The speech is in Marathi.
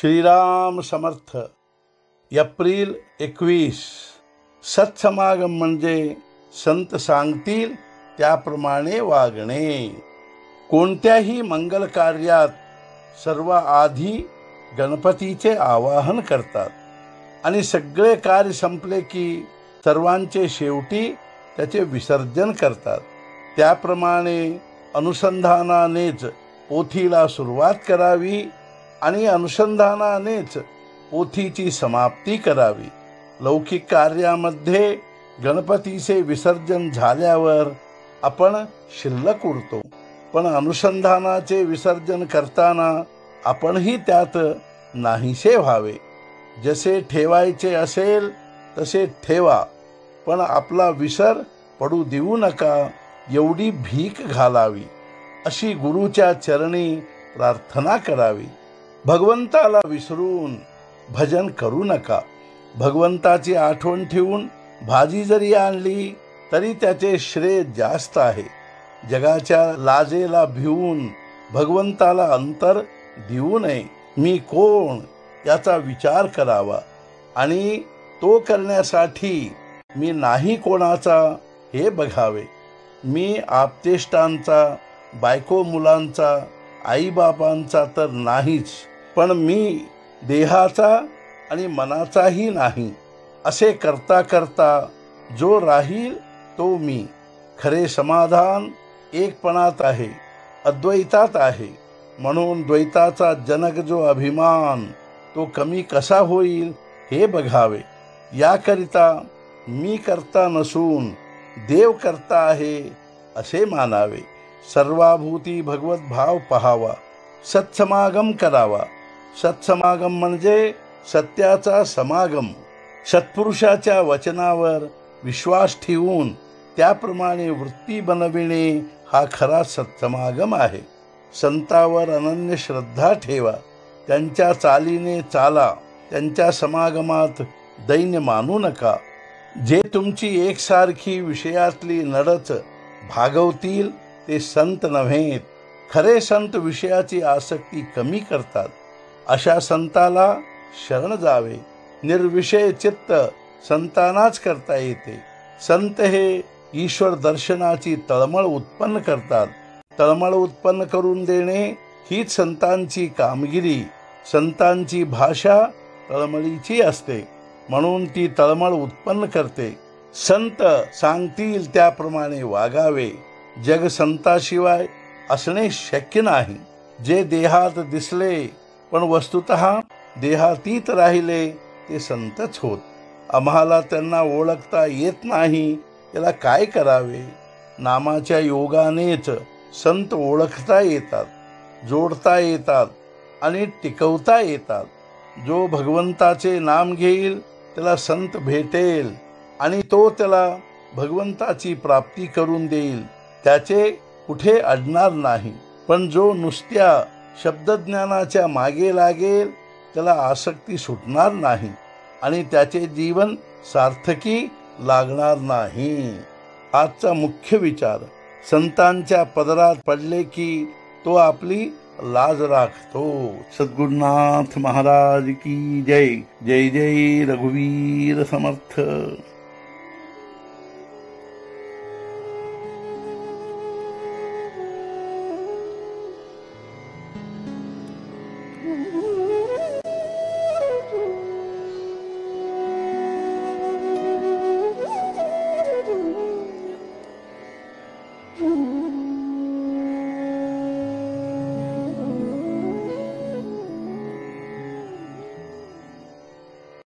श्रीराम समर्थ. एप्रिल 21. सत्समागम म्हणजे संत सांगतील त्याप्रमाणे वागणे. कोणत्याही मंगल कार्यात सर्व आधी गणपतीचे आवाहन करतात आणि सगळे कार्य संपले की सर्वांचे शेवटी त्याचे विसर्जन करतात. त्याप्रमाणे अनुसंधानानेच पोथीला सुरुवात करावी आणि अनुसंधानानेच पोथीची समाप्ती करावी. लौकिक कार्यामध्ये गणपतीचे विसर्जन झाल्यावर आपण शिल्लक उरतो, पण अनुसंधानाचे विसर्जन करताना आपणही त्यात नाहीसे व्हावे. जसे ठेवायचे असेल तसे ठेवा, पण आपला विसर पडू देऊ नका एवढी भीक घालावी, अशी गुरुच्या चरणी प्रार्थना करावी. भगवंताला विसरून भजन करू नका. भगवंताची आठवण ठेवून भाजी जरी आणली तरी त्याचे श्रेय जास्त आहे. जगाच्या लाजेला भिवून भगवंताला अंतर देऊ नये. मी कोण याचा विचार करावा आणि तो करण्यासाठी मी नाही कोणाचा हे बघावे. मी आप्तेष्टांचा, बायको मुलांचा, आईबापांचा तर नाहीच, पण मी देहाचा आणि मनाचाही नाही. असे करता करता जो राहील तो मी. खरे समाधान एकपणात आहे, अद्वैतात आहे. म्हणून द्वैताचा जनक जो अभिमान तो कमी कसा होईल हे बघावे. याकरिता मी करता नसून देव करता आहे असे मानावे. सर्वाभूती भगवत भाव पहावा. सत्समागम करावा. सत्समागम म्हणजे सत्याचा समागम. सत्पुरुषाच्या वचनावर विश्वास ठेवून त्याप्रमाणे वृत्ती बनविणे हा खरा सत्समागम आहे. संतावर अनन्य श्रद्धा ठेवा. त्यांच्या चालीने चाला. त्यांच्या समागमात दैन्य मानू नका. जे तुमची एकसारखी विषयातली नडच भागवतील ते संत नव्हेत. खरे संत विषयाची आसक्ती कमी करतात. अशा संताला शरण जावे. निर्विषय चित्त संतांनाच करता येते. संत हे ईश्वर दर्शनाची तळमळ उत्पन्न करतात. तळमळ उत्पन्न करून देणे हीच संतांची कामगिरी. संतांची भाषा तळमळीची असते, म्हणून ती तळमळ उत्पन्न करते. संत सांगतील त्याप्रमाणे वागावे. जग संताशिवाय असणे शक्य नाही. जे देहात दिसले पण वस्तुतः देहातीत राहिले ते संतच होत. आम्हाला त्यांना ओळखता येत नाही, याला काय करावे? नामाच्या योगानेच संत ओळखता येतात, जोडता येतात आणि टिकवता येतात. जो भगवंताचे नाम घेईल त्याला संत भेटेल आणि तो त्याला भगवंताची प्राप्ती करून देईल. त्याचे कुठे अडणार नाही. पण जो नुसत्या शब्दज्ञानाच्या मागे लागेल त्याला आसक्ती सुटणार नाही आणि त्याचे जीवन सार्थकी लागणार नाही. आजचा मुख्य विचार: संतांच्या पदरात पडले की तो आपली लाज राखतो. सद्गुरुनाथ महाराज की जय. जय जय रघुवीर समर्थ.